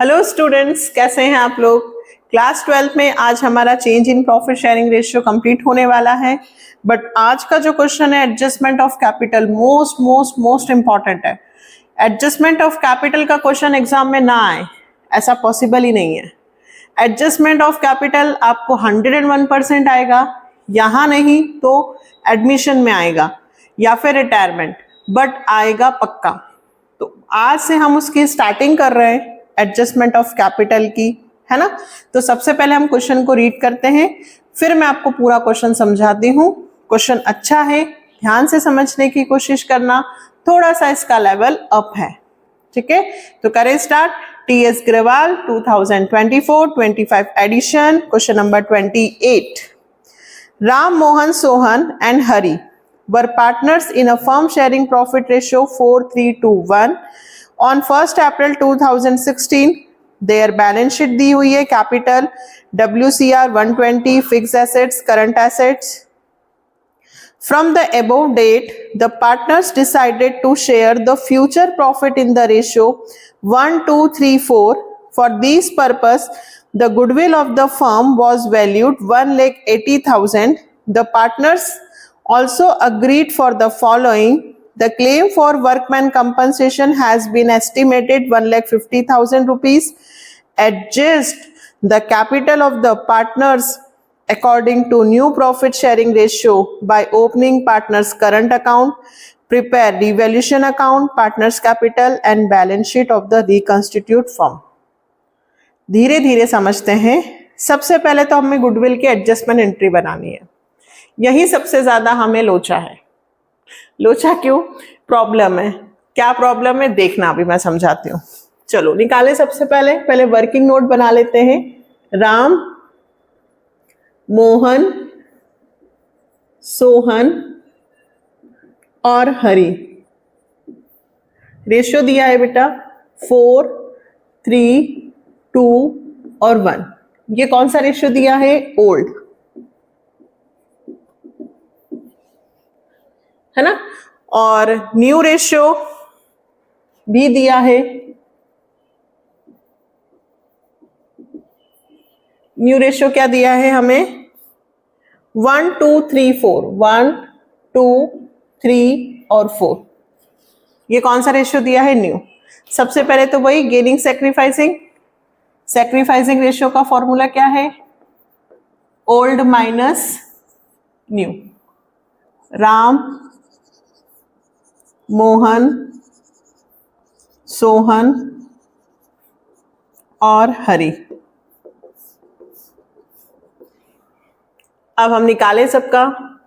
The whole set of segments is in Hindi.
हेलो स्टूडेंट्स, कैसे हैं आप लोग। क्लास 12 में आज हमारा change in profit sharing ratio complete होने वाला है। बट आज का जो क्वेश्चन है adjustment of capital, most important है। एडजस्टमेंट ऑफ कैपिटल का क्वेश्चन एग्जाम में ना आए ऐसा पॉसिबल ही नहीं है। एडजस्टमेंट ऑफ कैपिटल आपको 101% आएगा, यहाँ नहीं तो एडमिशन में आएगा या फिर रिटायरमेंट, बट आएगा पक्का। तो आज से हम उसकी स्टार्टिंग कर रहे हैं एडजस्टमेंट ऑफ कैपिटल की, है ना। तो सबसे पहले हम क्वेश्चन को रीड करते हैं, फिर मैं आपको पूरा क्वेश्चन समझाती हूँ। क्वेश्चन अच्छा है, ध्यान से समझने की कोशिश करना, थोड़ा सा इसका लेवल अप है, ठीक है। तो करें start. T S. Grewal 2024-25 edition, question number 28। Ram, Mohan, Sohan and Hari were partners in a firm sharing profit ratio 4:3:1 on 1st April 2016. Their balance sheet दी हुई है, capital WCR 120, fix assets, current assets. From the above date, the partners decided to share the future profit in the ratio 1:2:3:4. For this purpose, the goodwill of the firm was valued 1,80,000. The partners also agreed for the following. The claim for workman compensation has been estimated 1,50,000 rupees. Adjust the capital of the partners according to new profit sharing ratio by opening partners current account, prepare revaluation account, partners capital and balance sheet of the reconstituted firm. धीरे धीरे समझते हैं। सबसे पहले तो हमें गुडविल की एडजस्टमेंट एंट्री बनानी है, यही सबसे ज्यादा हमें लोचा है। लोचा क्यों? प्रॉब्लम है। क्या प्रॉब्लम है देखना, अभी मैं समझाती हूँ। चलो निकाले। सबसे पहले वर्किंग नोट बना लेते हैं। राम, मोहन, सोहन और हरि। रेशियो दिया है बेटा 4, 3, 2 और 1। ये कौन सा रेशियो दिया है? ओल्ड, है ना। और न्यू रेशियो भी दिया है। न्यू रेशियो क्या दिया है हमें? 1, 2, 3, 4। 1, 2, 3 और 4। ये कौन सा रेशियो दिया है? न्यू। सबसे पहले तो वही गेनिंग सैक्रिफाइसिंग रेशियो का फॉर्मूला क्या है? Old minus new. Ram, Mohan, Sohan और हरि। अब हम निकालें सबका।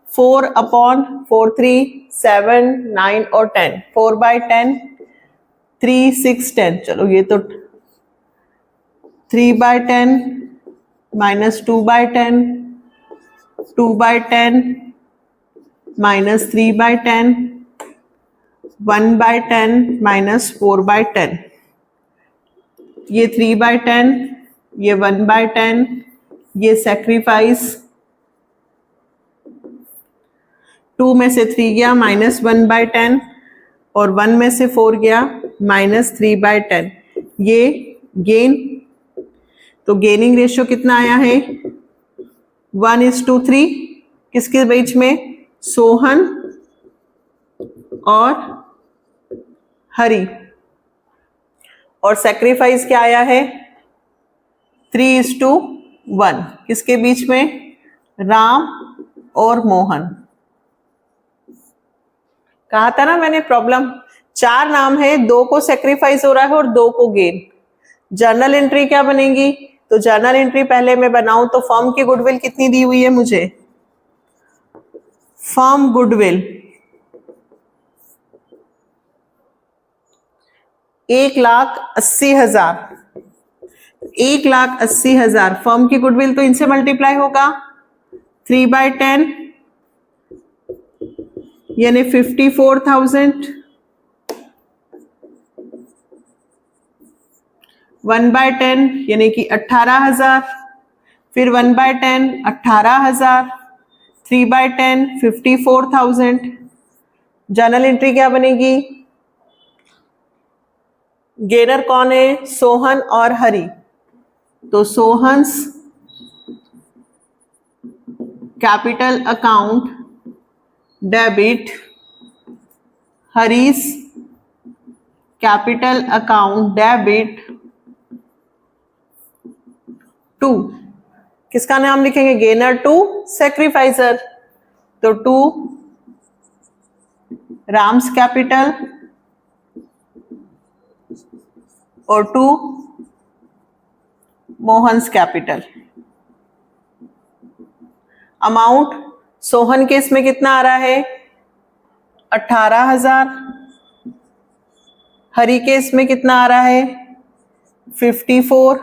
4/4, 3, 7, 9 और 10। 4/10, 3, 6, 10। चलो ये तो 3/10 माइनस 2/10, 2/10 माइनस 3/10, 1/10 माइनस 4/10। ये 3/10, ये 1/10, ये सेक्रीफाइस। 2 में से 3 गया माइनस 1/10 और 1 में से 4 गया माइनस 3/10। ये गेन। तो गेनिंग रेशियो कितना आया है? 1:3। किसके बीच में? सोहन और हरि। और सेक्रीफाइस क्या आया है? 3:1। किसके बीच में? राम और मोहन। कहा था ना मैंने प्रॉब्लम। 4 नाम है, 2 को सेक्रीफाइस हो रहा है और 2 को गेन। जर्नल एंट्री क्या बनेगी? तो जर्नल एंट्री पहले मैं बनाऊं तो फर्म की गुडविल कितनी दी हुई है मुझे? Firm goodwill 1,80,000। 1,80,000 फर्म की गुडविल, तो इनसे मल्टीप्लाई होगा 3/10 यानी 54,000। 1/10 यानी कि 18,000। फिर 1/10 18,000, 3/10 54,000। जर्नल एंट्री क्या बनेगी? गेनर कौन है? सोहन और हरी। तो Sohan's capital account debit, Hari's capital account debit to, किसका नाम लिखेंगे? Gainer to sacrificer. तो टू राम्स कैपिटल और to Mohan's capital. Amount Sohan के इसमें कितना आ रहा है? 18,000। हरी के इसमें कितना आ रहा है? 54।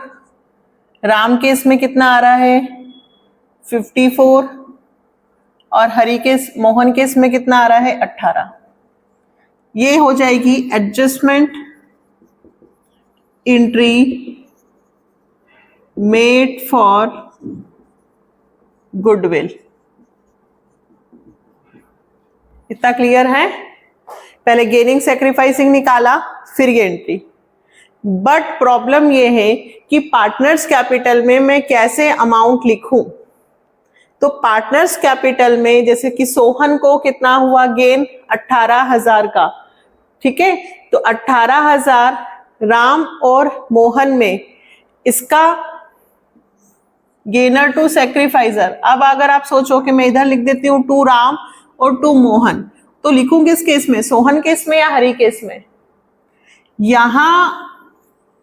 राम के इसमें कितना आ रहा है? 54। और हरी के मोहन के इसमें कितना आ रहा है? 18। ये हो जाएगी adjustment entry made for goodwill. इतना क्लियर है? पहले गेनिंग सेक्रीफाइसिंग निकाला, फिर ये एंट्री। बट प्रॉब्लम ये है कि पार्टनर्स कैपिटल में मैं कैसे अमाउंट लिखूं? तो पार्टनर्स कैपिटल में जैसे कि सोहन को कितना हुआ गेन? 18,000 का, ठीक है। तो 18,000 राम और मोहन में, इसका गेनर टू सेक्रीफाइजर। अब अगर आप सोचो कि मैं इधर लिख देती हूँ टू राम और टू मोहन, तो लिखूं किस केस में? सोहन केस में या हरी केस में? यहां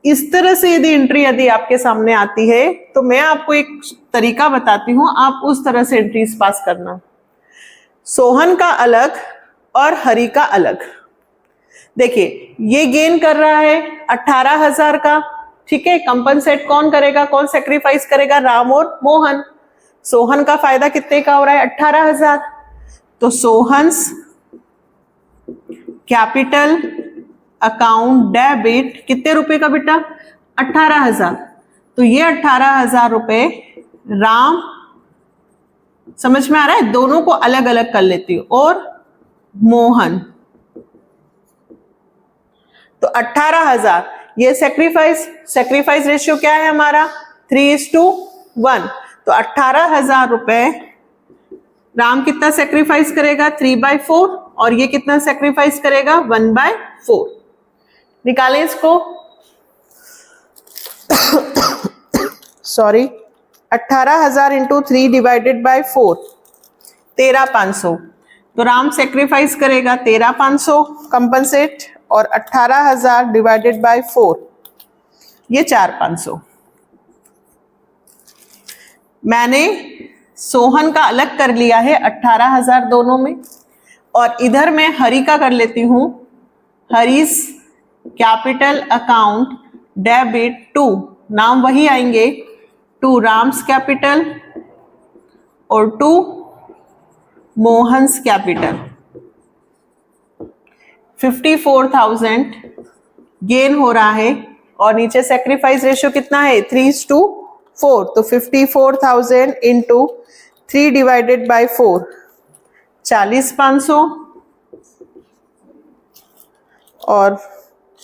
इस तरह से यदि एंट्री यदि आपके सामने आती है तो मैं आपको एक तरीका बताती हूं, आप उस तरह से एंट्रीज पास करना। सोहन का अलग और हरी का अलग। देखिए ये गेन कर रहा है 18,000 का, ठीक है। कंपनसेट कौन करेगा, कौन सेक्रीफाइस करेगा? राम और मोहन। सोहन का फायदा कितने का हो रहा है? 18,000। तो सोहन्स कैपिटल अकाउंट डेबिट कितने रुपए का बेटा? 18,000। तो ये 18,000 रुपए राम, समझ में आ रहा है? दोनों को अलग अलग कर लेती हूं, और मोहन। तो 18,000 ये सेक्रीफाइस रेशियो क्या है हमारा? 3:1। तो 18,000 रुपए राम कितना सेक्रीफाइस करेगा? 3/4। और ये कितना सेक्रीफाइस करेगा? 1/4। निकालें इसको। Sorry, 18,000 into 3 divided by 4, 13,500। तो राम सेक्रीफाइस करेगा 13,500 कंपनसेट, और 18,000 डिवाइडेड बाय 4 ये 4,500। मैंने सोहन का अलग कर लिया है 18,000 दोनों में, और इधर मैं हरी का कर लेती हूं। हरीस कैपिटल अकाउंट डेबिट टू, नाम वही आएंगे, टू राम्स कैपिटल और टू मोहन्स कैपिटल। 54,000 गेन हो रहा है, और नीचे सेक्रीफाइस रेशियो कितना है? 3:4। तो 54,000 इंटू 3 डिवाइडेड बाय 4, 40,500, और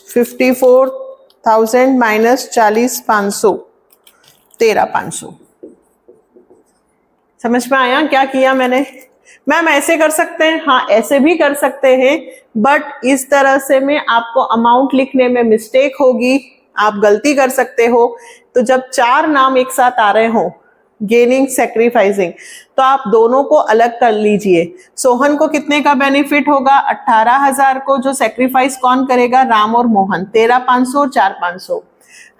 54,000 माइनस 40,500, 13,500। समझ में आया क्या किया मैंने? मैम ऐसे कर सकते हैं, हाँ ऐसे भी कर सकते हैं, बट इस तरह से में आपको अमाउंट लिखने में मिस्टेक होगी, आप गलती कर सकते हो। तो जब 4 नाम एक साथ आ रहे हो, गेनिंग सेक्रीफाइसिंग, तो आप दोनों को अलग कर लीजिए। सोहन को कितने का बेनिफिट होगा? 18,000 को जो सेक्रीफाइस कौन करेगा? राम और मोहन, 13,500 और 4,500।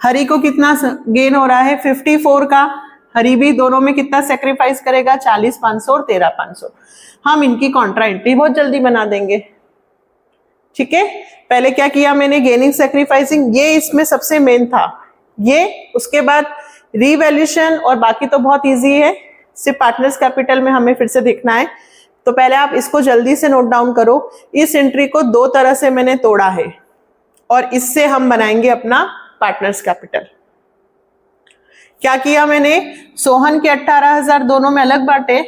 हरी को कितना गेन हो रहा है? 54 का। हरी भी दोनों में कितना सेक्रीफाइस करेगा? 40,500 और 13,500। हम इनकी कॉन्ट्रा एंट्री बहुत जल्दी बना देंगे, ठीक है। पहले क्या किया मैंने? गेनिंग सेक्रीफाइसिंग, ये इसमें सबसे मेन था ये। उसके बाद रीवैल्यूएशन, और बाकी तो बहुत इजी है, सिर्फ पार्टनर्स कैपिटल में हमें फिर से देखना है। तो पहले आप इसको जल्दी से नोट डाउन करो। इस एंट्री को 2 तरह से मैंने तोड़ा है, और इससे हम बनाएंगे अपना पार्टनर्स कैपिटल। क्या किया मैंने? सोहन के 18,000 दोनों में अलग बांटे,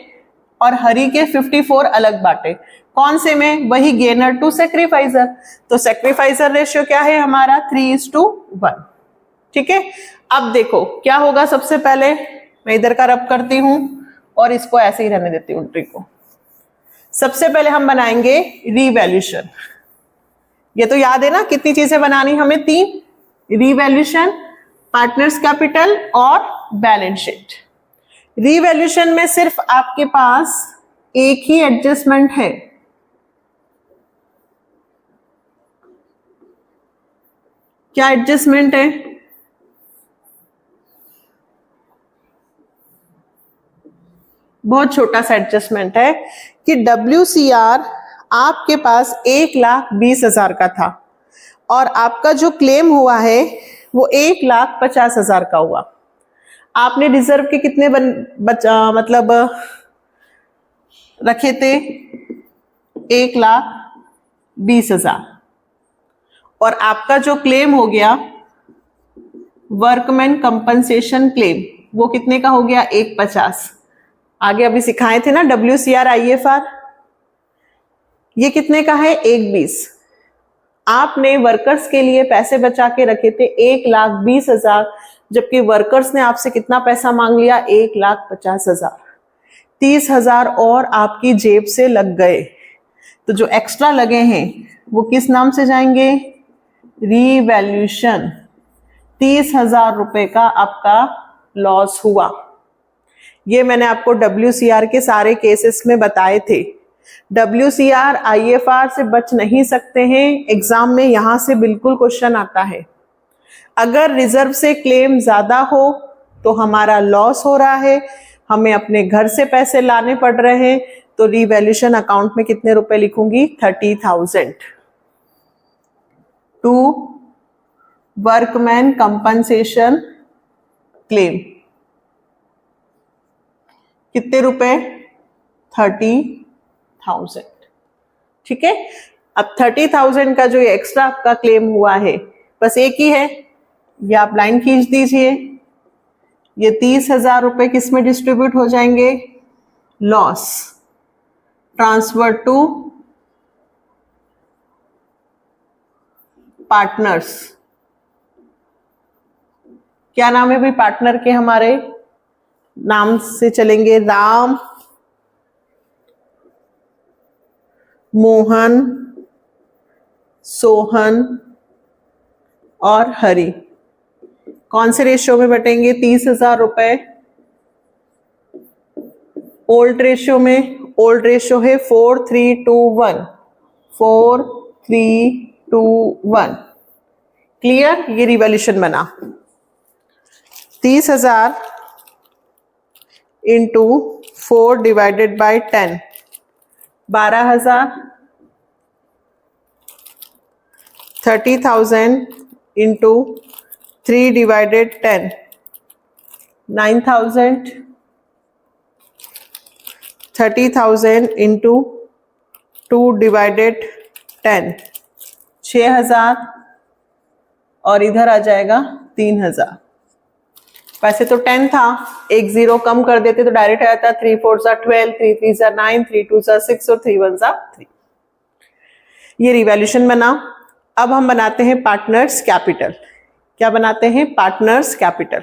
और हरि के 54 अलग बांटे। कौन से में? वही गेनर टू सेक्रीफाइजर। तो सेक्रीफाइजर रेशियो क्या है हमारा? 3:1। ठीक है, अब देखो क्या होगा। सबसे पहले मैं इधर का रब करती हूं और इसको ऐसे ही रहने देती हूं ट्री को। सबसे पहले हम बनाएंगे रीवैल्यूएशन। ये तो याद है ना कितनी चीजें बनानी हमें? 3, रीवैल्यूएशन, पार्टनर्स कैपिटल और बैलेंस शीट। रीवैल्यूएशन में सिर्फ आपके पास एक ही एडजस्टमेंट है, क्या एडजस्टमेंट है? बहुत छोटा सा एडजस्टमेंट है कि WCR आपके पास 1,20,000 का था और आपका जो क्लेम हुआ है वो 1,50,000 का हुआ। आपने रिजर्व के कितने मतलब रखे थे? 1,20,000। और आपका जो क्लेम हो गया वर्कमैन कंपनसेशन क्लेम, वो कितने का हो गया? 1,50। आगे अभी सिखाए थे ना WCR IFR, ये कितने का है? 1,20। आपने वर्कर्स के लिए पैसे बचा के रखे थे 1,20,000, जबकि वर्कर्स ने आपसे कितना पैसा मांग लिया? 1,50,000। 30,000 और आपकी जेब से लग गए। तो जो एक्स्ट्रा लगे हैं वो किस नाम से जाएंगे? रीवैल्यूएशन। 30,000 रुपए का आपका लॉस हुआ। ये मैंने आपको WCR के सारे केसेस में बताए थे। WCR IFR से बच नहीं सकते हैं, एग्जाम में यहां से बिल्कुल क्वेश्चन आता है। अगर रिजर्व से क्लेम ज्यादा हो तो हमारा लॉस हो रहा है, हमें अपने घर से पैसे लाने पड़ रहे हैं, तो रीवैल्यूएशन अकाउंट में कितने रुपए लिखूंगी? 30,000 टू वर्कमैन कंपनसेशन क्लेम। कितने रुपए? 30,000। ठीक है, अब 30,000 का जो एक्स्ट्रा आपका क्लेम हुआ है बस एक ही है, ये आप लाइन खींच दीजिए। ये 30,000 रुपए किस में डिस्ट्रीब्यूट हो जाएंगे? Loss transfer to partners. क्या नाम है भाई पार्टनर के? हमारे नाम से चलेंगे, राम, मोहन, सोहन और हरि। कौन से रेशियो में बटेंगे? 30,000 रुपए ओल्ड रेशियो में। ओल्ड रेशियो है 4:3:1। 4:3:1। क्लियर? ये रिवॉल्यूशन बना। 30,000 into 4 divided by 10, 12,000। 30,000 into 3 divided 10, 9,000। 30,000 into 2 divided 10, 6,000। और इधर आ जाएगा 3,000। वैसे तो 10 था, एक 0 कम कर देते तो डायरेक्ट आ जाता 3 4 12, 3 3 9, 3 2 6 और 3 1 3। ये रिवैल्यूएशन बना। अब हम बनाते हैं पार्टनर्स कैपिटल। क्या बनाते हैं? Partners capital.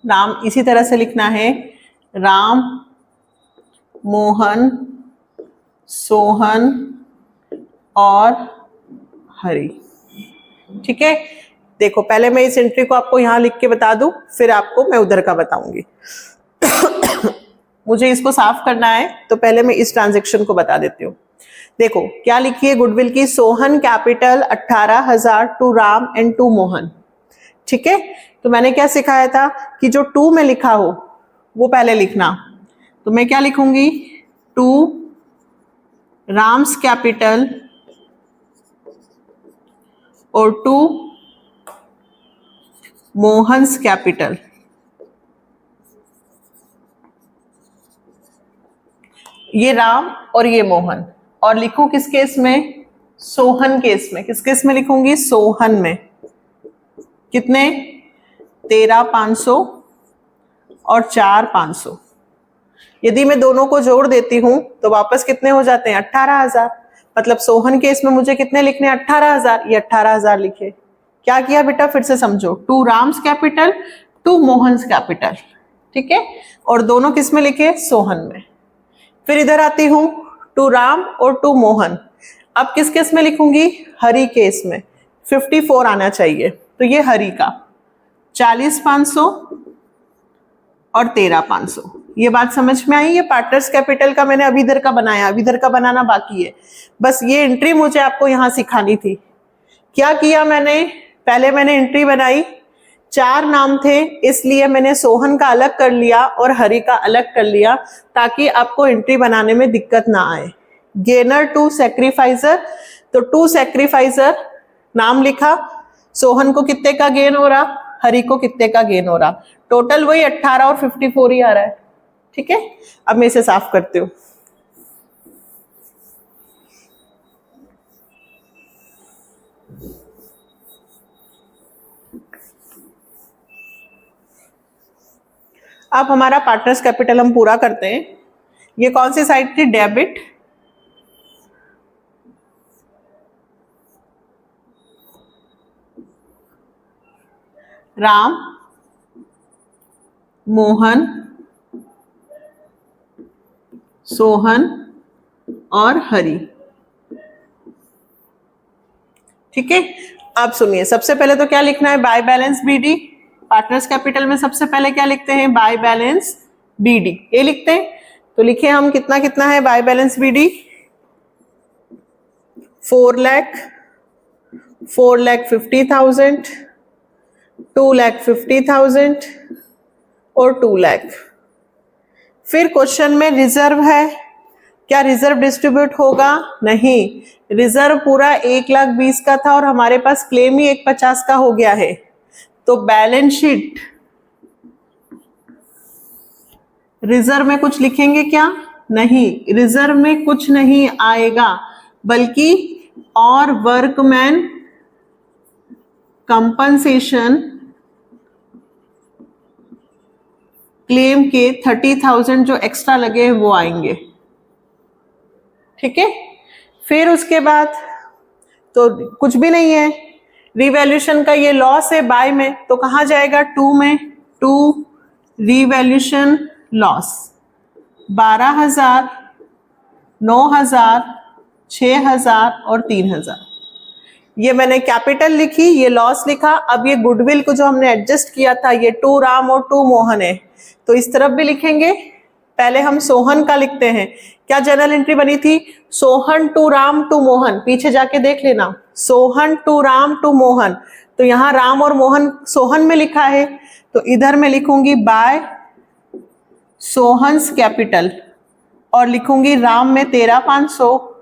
नाम इसी तरह से लिखना है, राम, मोहन, सोहन और हरि। ठीक है, देखो पहले मैं इस एंट्री को आपको यहां लिख के बता दूं, फिर आपको मैं उधर का बताऊंगी। मुझे इसको साफ करना है तो पहले मैं इस ट्रांजेक्शन को बता देती हूँ। देखो क्या लिखी है गुडविल की? Sohan capital 18,000 to Ram and to Mohan. ठीक है, तो मैंने क्या सिखाया था कि जो 2 में लिखा हो वो पहले लिखना। तो मैं क्या लिखूंगी? 2 राम्स कैपिटल और 2 मोहन्स कैपिटल। ये राम और ये मोहन, और लिखूं किस केस में? सोहन केस में। किस केस में लिखूंगी? सोहन में। कितने? 13,500 और 4,500। यदि मैं दोनों को जोड़ देती हूं तो वापस कितने हो जाते हैं? 18,000। मतलब सोहन केस में मुझे कितने लिखने? 18,000। ये 18,000 लिखे। क्या किया बेटा? फिर से समझो, to Ram's capital, to Mohan's capital, ठीक है, और दोनों किस में लिखे? सोहन में। फिर इधर आती हूं, टू राम और टू मोहन। अब किस केस में लिखूंगी? हरि केस में। 54 आना चाहिए, तो ये हरि का 40,500 और 13,500। ये बात समझ में आई? ये पार्टनर्स कैपिटल का मैंने अभी इधर का बनाया, अभी इधर का बनाना बाकी है। बस ये एंट्री मुझे आपको यहां सिखानी थी। क्या किया मैंने? पहले मैंने एंट्री बनाई, 4 नाम थे इसलिए मैंने सोहन का अलग कर लिया और हरि का अलग कर लिया, ताकि आपको एंट्री बनाने में दिक्कत ना आए। गेनर टू सैक्रिफाइजर, तो टू सैक्रिफाइजर नाम लिखा, सोहन को कितने का गेन हो रहा, हरि को कितने का गेन हो रहा, टोटल वही 18 और 54 ही आ रहा है, ठीक है। अब मैं इसे साफ करती हूँ। अब हमारा पार्टनर्स कैपिटल हम पूरा करते हैं। ये कौन सी साइड थी? डेबिट। राम, मोहन, सोहन और हरि, ठीक है। अब सुनिए, सबसे पहले तो क्या लिखना है? By balance BD. Partners capital में सबसे पहले क्या लिखते हैं? बाय बैलेंस बीडी, ये लिखते हैं। तो लिखे हम कितना कितना है बाय बैलेंस बीडी? 4,50,000, 2,50,000 और 2 लाख। फिर क्वेश्चन में रिजर्व है, क्या रिजर्व डिस्ट्रीब्यूट होगा? नहीं, रिजर्व पूरा 1,20,000 का था और हमारे पास क्लेम ही 1,50,000 का हो गया है। तो बैलेंस शीट रिजर्व में कुछ लिखेंगे क्या? नहीं, रिजर्व में कुछ नहीं आएगा, बल्कि और वर्कमैन कंपनसेशन क्लेम के 30,000 जो एक्स्ट्रा लगे हैं वो आएंगे, ठीक है। फिर उसके बाद तो कुछ भी नहीं है, रिवैल्यूएशन का ये लॉस है बाय में, तो कहां जाएगा? टू में। टू रिवैल्यूएशन लॉस 12,000, 9,000, 6,000 और 3,000। ये मैंने कैपिटल लिखी, ये लॉस लिखा। अब ये गुडविल को जो हमने एडजस्ट किया था, ये टू राम और टू मोहन है, तो इस तरफ भी लिखेंगे। पहले हम सोहन का लिखते हैं। क्या जनरल एंट्री बनी थी? सोहन टू राम टू मोहन, पीछे जाके देख लेना, सोहन टू राम टू मोहन। तो यहां राम और मोहन सोहन में लिखा है, तो इधर मैं लिखूंगी बाय सोहन्स कैपिटल, और लिखूंगी राम में 13,500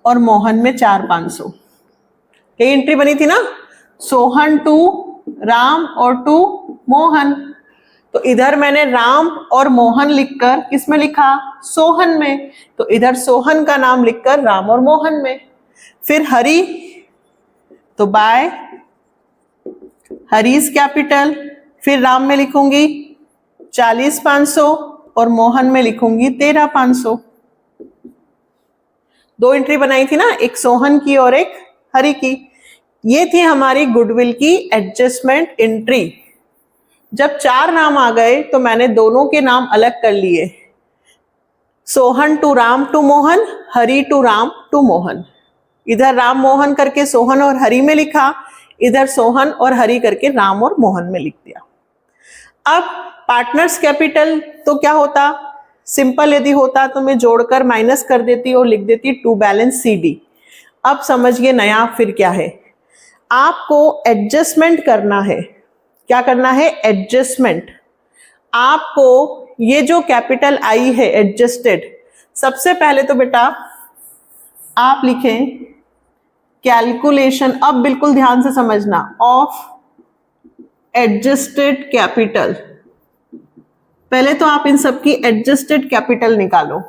और मोहन में 4,500। यही एंट्री बनी थी ना, सोहन टू राम और टू मोहन। तो इधर मैंने राम और मोहन लिखकर किस में लिखा? सोहन में। तो इधर सोहन का नाम लिखकर राम और मोहन में। फिर हरि, तो बाय हरीज कैपिटल, फिर राम में लिखूंगी 40,500 और मोहन में लिखूंगी 13,500। दो एंट्री बनाई थी ना, एक सोहन की और एक हरि की। ये थी हमारी गुडविल की एडजस्टमेंट एंट्री। जब 4 नाम आ गए तो मैंने दोनों के नाम अलग कर लिए, Sohan to Ram to Mohan, Hari to Ram to Mohan. इधर राम मोहन करके सोहन और हरि में लिखा, इधर सोहन और हरि करके राम और मोहन में लिख दिया। अब पार्टनर्स कैपिटल तो क्या होता? सिंपल यदि होता तो मैं जोड़कर माइनस कर देती और लिख देती टू बैलेंस सीडी। अब समझिए नया फिर क्या है, आपको एडजस्टमेंट करना है। क्या करना है? एडजस्टमेंट। आपको ये जो कैपिटल आई है एडजस्टेड, सबसे पहले तो बेटा आप लिखें कैलकुलेशन, अब बिल्कुल ध्यान से समझना, ऑफ एडजस्टेड कैपिटल। पहले तो आप इन सब की एडजस्टेड कैपिटल निकालो।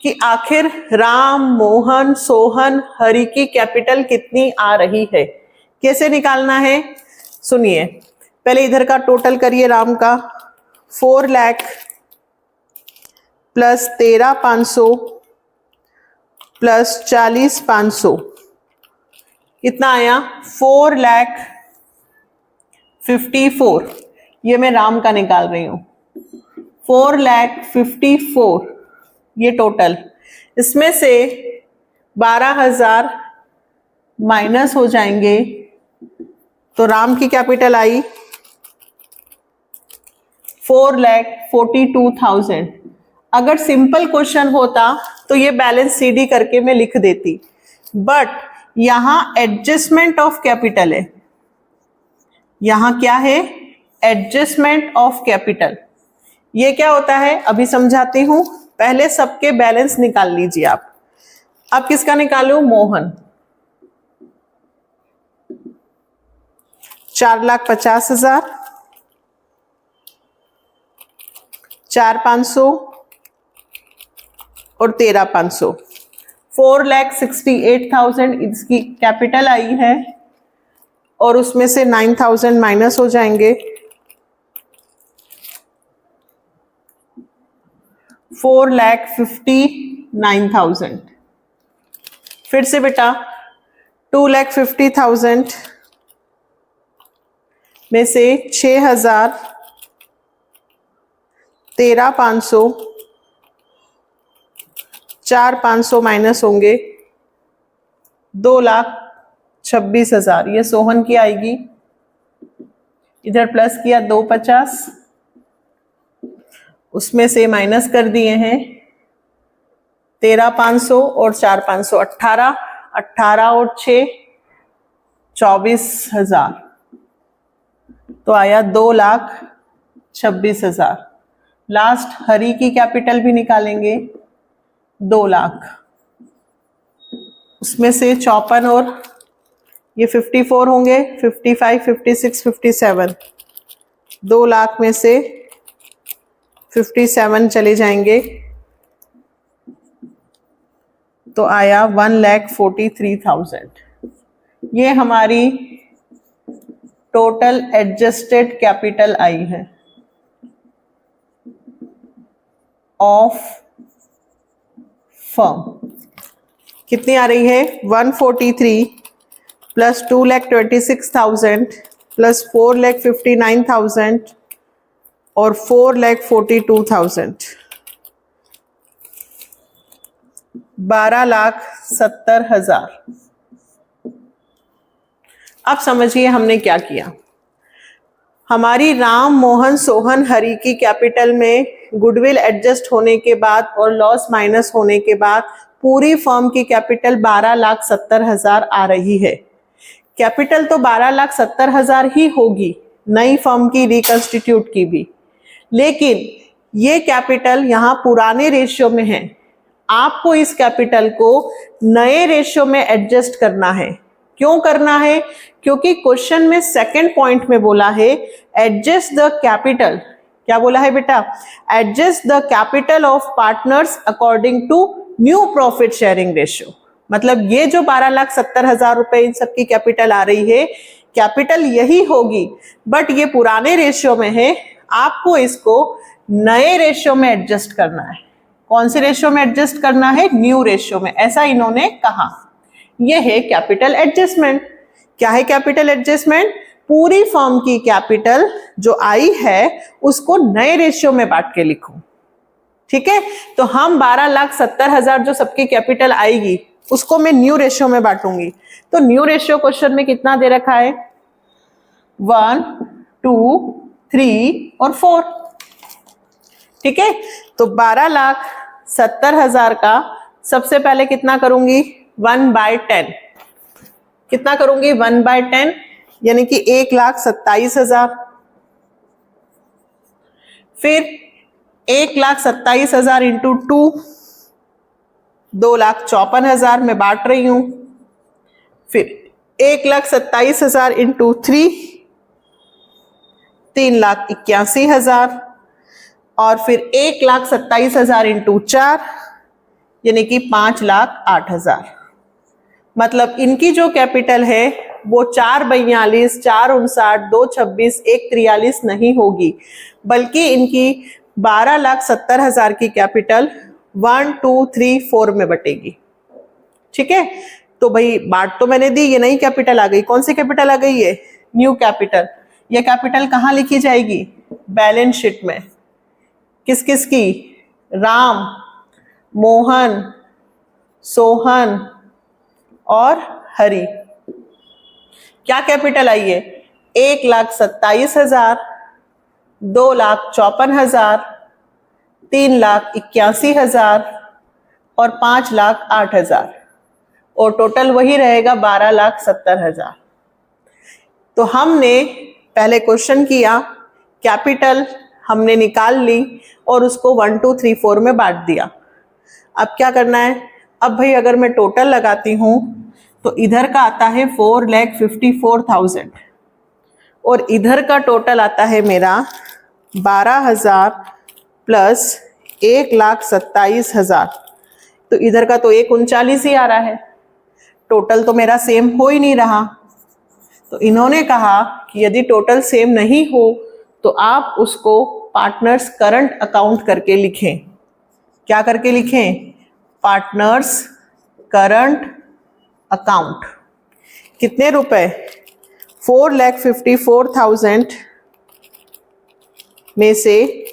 कि आखिर राम, मोहन, सोहन, हरि की कैपिटल कितनी आ रही है। कैसे निकालना है सुनिए। पहले इधर का टोटल करिए। राम का 4 लाख प्लस 13,500 प्लस 40,500 कितना आया 4,54,000। ये मैं राम का निकाल रही हूं 4,54,000 ये टोटल। इसमें से 12,000 माइनस हो जाएंगे तो राम की कैपिटल आई 4,42,000। अगर सिंपल क्वेश्चन होता तो ये बैलेंस सीडी करके मैं लिख देती, बट यहां एडजस्टमेंट ऑफ कैपिटल है। यहां क्या है एडजस्टमेंट ऑफ कैपिटल। ये क्या होता है अभी समझाती हूं। पहले सबके बैलेंस निकाल लीजिए आप। अब किसका निकालूं मोहन 4,50,000 4,500 और 13,500 4,68,000 इसकी कैपिटल आई है और उसमें से 9,000 माइनस हो जाएंगे 4,59,000। फिर से बेटा 2,50,000 में से 6,000 13,500 4,500 माइनस होंगे 2,26,000। ये सोहन की आएगी। इधर प्लस किया 250 उसमें से माइनस कर दिए हैं 13,500 और 4,500 18 और 6 24,000 तो आया 2,26,000। लास्ट हरि की कैपिटल भी निकालेंगे 2 लाख। उसमें से 54 और ये 54 होंगे 55 56 57 2 लाख में से 57 चले जाएंगे तो आया 1,43,000। ये हमारी टोटल एडजस्टेड कैपिटल आई है ऑफ फर्म। कितनी आ रही है 143 प्लस 2,26,000 प्लस 4,59,000 और 4,42,000 12,70,000। अब समझिए हमने क्या किया। हमारी राम, मोहन, सोहन, हरि की कैपिटल में गुडविल एडजस्ट होने के बाद और लॉस माइनस होने के बाद पूरी फर्म की कैपिटल 12,70,000 आ रही है। कैपिटल तो 12,70,000 ही होगी नई फर्म की रिकंस्टिट्यूट की भी, लेकिन ये कैपिटल यहां पुराने रेशियो में है। आपको इस कैपिटल को नए रेशियो में एडजस्ट करना है। क्यों करना है? क्योंकि क्वेश्चन में सेकंड पॉइंट में बोला है एडजस्ट द कैपिटल। क्या बोला है बेटा? Adjust the capital of partners according to new profit sharing ratio. मतलब ये जो 12,70,000 रुपए इन सबकी कैपिटल आ रही है, कैपिटल यही होगी, बट ये पुराने रेशियो में है। आपको इसको नए रेशियो में एडजस्ट करना है। कौन से रेशियो में एडजस्ट करना है? न्यू रेशियो में, ऐसा इन्होंने कहा। यह है कैपिटल एडजस्टमेंट। क्या है कैपिटल एडजस्टमेंट? पूरी फर्म की कैपिटल जो आई है उसको नए रेशियो में बांट के लिखो। ठीक है, तो हम 12,70,000 जो सबकी कैपिटल आएगी उसको मैं न्यू रेशियो में बांटूंगी। तो न्यू रेशियो क्वेश्चन में कितना दे रखा है? 1 2 3 और 4। ठीक है, तो 12,70,000 का सबसे पहले कितना करूंगी? 1/10। कितना करूंगी? 1/10 यानी कि 1,27,000। फिर 1,27,000 इंटू 2 2,54,000 में बांट रही हूं। फिर 1,27,000 इंटू 3 3,81,000 और फिर 1,27,000 इंटू 4 यानी कि 5,08,000। मतलब इनकी जो कैपिटल है वो 4,42, 4,59, 2,26, 1,43 नहीं होगी, बल्कि इनकी 12,70,000 की कैपिटल 1, 2, 3, 4 में बटेगी। ठीक है, तो भाई बांट तो मैंने दी, ये नई कैपिटल आ गई। कौन सी कैपिटल आ गई है? New capital. ये कैपिटल कहाँ लिखी जाएगी? बैलेंस शीट में। किस किस की? राम, मोहन, सोहन और हरि। क्या कैपिटल आई है? 1,27,000, 2,54,000, 3,81,000 और 5,08,000, और टोटल वही रहेगा 12,70,000। तो हमने पहले क्वेश्चन किया, कैपिटल हमने निकाल ली और उसको 1, 2, 3, 4 में बांट दिया। अब क्या करना है? अब भाई अगर मैं टोटल लगाती हूं तो इधर का आता है 4,54,000 और इधर का टोटल आता है मेरा 12,000 प्लस 1,27,000। तो इधर का तो 1,39 ही आ रहा है, टोटल तो मेरा सेम हो ही नहीं रहा। तो इन्होंने कहा कि यदि टोटल सेम नहीं हो तो आप उसको पार्टनर्स करंट अकाउंट करके लिखें। क्या करके लिखें? Partners current account. कितने रुपए? 4,54,000 में से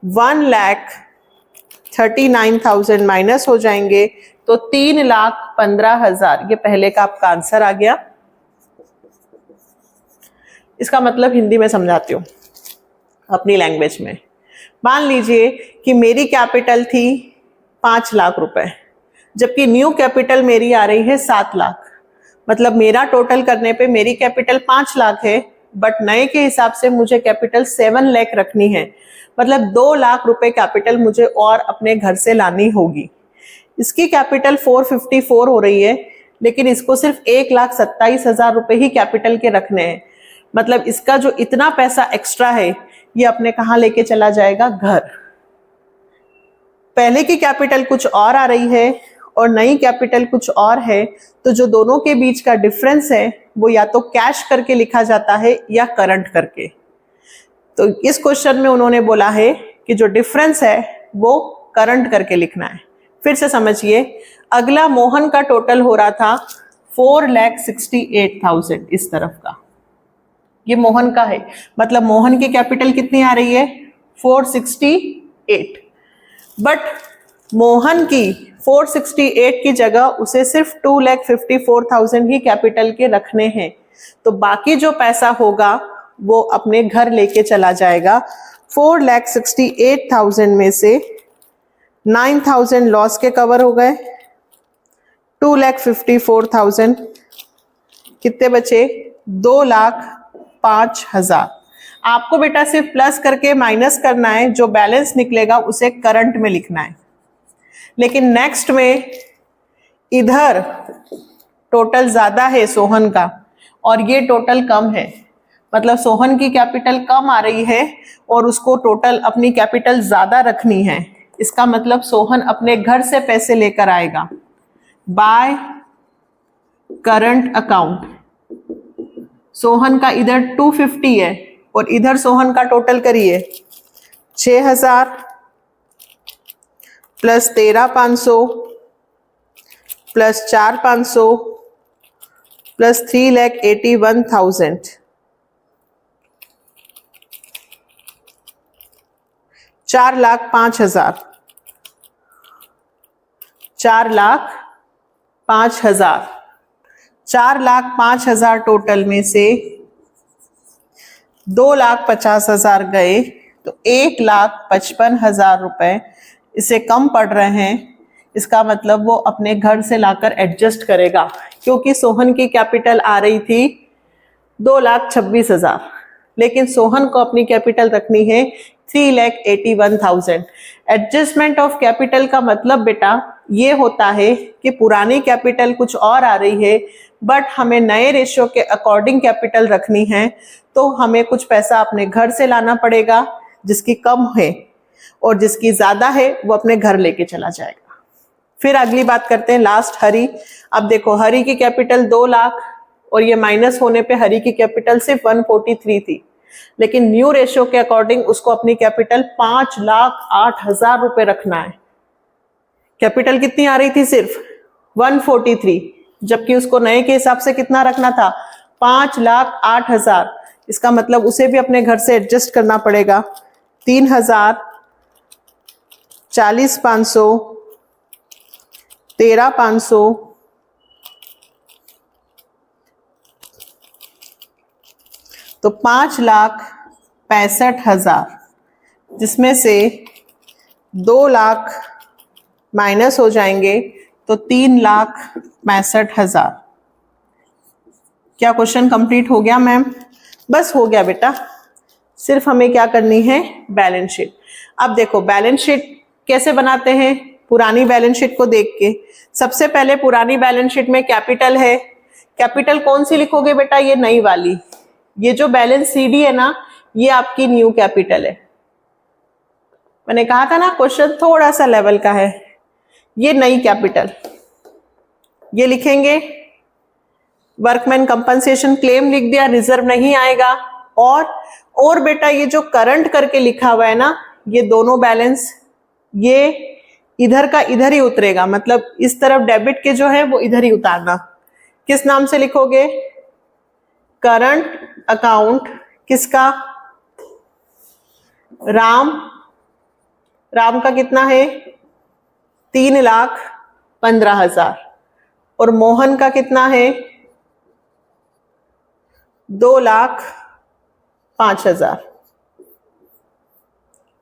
1,39,000 माइनस हो जाएंगे तो 3,15,000। ये पहले का आपका आंसर आ गया। इसका मतलब हिंदी में समझाती हूँ अपनी लैंग्वेज में। मान लीजिए कि मेरी कैपिटल थी 5 लाख रुपए, जबकि न्यू कैपिटल मेरी आ रही है 7 लाख। मतलब मेरा टोटल करने पे मेरी कैपिटल 5 लाख है, बट नए के हिसाब से मुझे कैपिटल 7 लाख रखनी है। मतलब 2 लाख रुपए कैपिटल मुझे और अपने घर से लानी होगी। इसकी कैपिटल 454 हो रही है, लेकिन इसको सिर्फ 1,27,000 रुपए ही कैपिटल के रखने हैं। मतलब इसका जो इतना पैसा एक्स्ट्रा है ये अपने कहाँ लेके चला जाएगा? घर। पहले की कैपिटल कुछ और आ रही है और नई कैपिटल कुछ और है, तो जो दोनों के बीच का डिफरेंस है वो या तो कैश करके लिखा जाता है या करंट करके। तो इस क्वेश्चन में उन्होंने बोला है कि जो डिफरेंस है वो करंट करके लिखना है। फिर से समझिए, अगला मोहन का टोटल हो रहा था 4,68,000 इस तरफ का, ये मोहन का है। मतलब मोहन की कैपिटल कितनी आ रही है? 468। बट मोहन की 468 की जगह उसे सिर्फ 2,54,000 ही कैपिटल के रखने हैं। तो बाकी जो पैसा होगा वो अपने घर लेके चला जाएगा। 4,68,000 में से 9,000 लॉस के कवर हो गए, 2,54,000 कितने बचे? 2,05,000। आपको बेटा सिर्फ प्लस करके माइनस करना है, जो बैलेंस निकलेगा उसे करंट में लिखना है। लेकिन नेक्स्ट में इधर टोटल ज्यादा है सोहन का और ये टोटल कम है। मतलब सोहन की कैपिटल कम आ रही है और उसको टोटल अपनी कैपिटल ज्यादा रखनी है। इसका मतलब सोहन अपने घर से पैसे लेकर आएगा बाय करंट अकाउंट। सोहन का इधर 250 है और इधर सोहन का टोटल करिए 6,000 प्लस 13,500 प्लस 4,500 प्लस 3,81,000। 4,05,000। 4,05,000। 4,05,000 टोटल में से 2,50,000 गए तो 1,55,000 रुपए इसे कम पड़ रहे हैं। इसका मतलब वो अपने घर से लाकर एडजस्ट करेगा, क्योंकि सोहन की कैपिटल आ रही थी 2,26,000, लेकिन सोहन को अपनी कैपिटल रखनी है 3,81,000। एडजस्टमेंट ऑफ कैपिटल का मतलब बेटा ये होता है कि पुरानी कैपिटल कुछ और आ रही है, बट हमें नए रेशियो के अकॉर्डिंग कैपिटल रखनी है, तो हमें कुछ पैसा अपने घर से लाना पड़ेगा जिसकी कम है, और जिसकी ज्यादा है वो अपने घर लेके चला जाएगा। फिर अगली बात करते हैं लास्ट हरी। अब देखो हरी की कैपिटल 2 लाख और ये माइनस होने पे हरी की कैपिटल सिर्फ 143 थी, लेकिन न्यू रेशियो के अकॉर्डिंग उसको अपनी कैपिटल 5,08,000 रुपए रखना है। कैपिटल कितनी आ रही थी? सिर्फ 143, जबकि उसको नए के हिसाब से कितना रखना था? 5,08,000। इसका मतलब उसे भी अपने घर से एडजस्ट करना पड़ेगा। 3,000, 40,500, 13,500, तो 5,65,000, जिसमें से 2 लाख माइनस हो जाएंगे तो 3,65,000। क्या क्वेश्चन कंप्लीट हो गया मैम? बस हो गया बेटा। सिर्फ हमें क्या करनी है? Balance sheet. अब देखो बैलेंस शीट कैसे बनाते हैं? पुरानी बैलेंस शीट को देख के। सबसे पहले पुरानी बैलेंस शीट में कैपिटल है, कैपिटल कौन सी लिखोगे बेटा? ये नई वाली। ये जो बैलेंस सीडी है ना, ये आपकी न्यू कैपिटल है। मैंने कहा था ना क्वेश्चन थोड़ा सा लेवल का है। ये नई कैपिटल, ये लिखेंगे। वर्कमैन कंपनसेशन क्लेम लिख दिया, रिजर्व नहीं आएगा। और बेटा ये जो करंट करके लिखा हुआ है ना, ये दोनों बैलेंस ये इधर का इधर ही उतरेगा, मतलब इस तरफ डेबिट के जो है वो इधर ही उतारना। किस नाम से लिखोगे? करंट अकाउंट किसका? राम का कितना है? 3,15,000। और मोहन का कितना है? 2,05,000।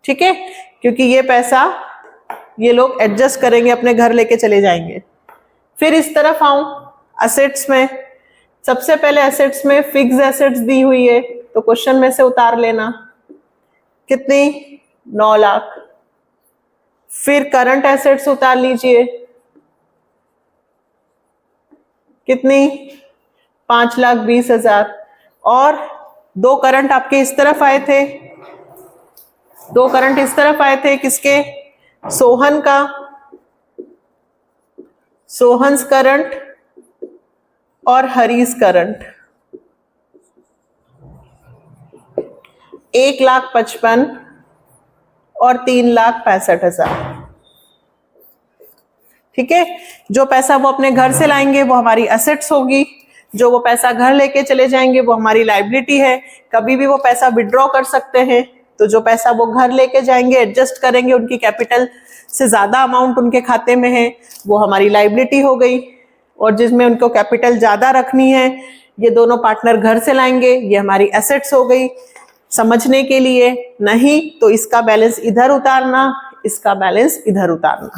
ठीक है, क्योंकि ये पैसा ये लोग एडजस्ट करेंगे, अपने घर लेके चले जाएंगे। फिर इस तरफ आऊं असेट्स में। सबसे पहले असेट्स में फिक्स एसेट्स दी हुई है, तो क्वेश्चन में से उतार लेना। कितनी? 9 लाख। फिर करंट एसेट्स उतार लीजिए। कितनी? 5,20,000। और 2 करंट आपके इस तरफ आए थे, 2 करंट इस तरफ आए थे। किसके? सोहन का, सोहन्स करंट और हरीश करंट। 1,55,000 और 3,65,000। ठीक है, जो पैसा वो अपने घर से लाएंगे वो हमारी असेट्स होगी, जो वो पैसा घर लेके चले जाएंगे वो हमारी लाइबिलिटी है। कभी भी वो पैसा विड्रॉ कर सकते हैं, तो जो पैसा वो घर लेके जाएंगे एडजस्ट करेंगे, उनकी कैपिटल से ज्यादा अमाउंट उनके खाते में है, वो हमारी लाइबिलिटी हो गई। और जिसमें उनको कैपिटल ज्यादा रखनी है, ये दोनों पार्टनर घर से लाएंगे, ये हमारी एसेट्स हो गई। समझने के लिए, नहीं तो इसका बैलेंस इधर उतारना, इसका बैलेंस इधर उतारना।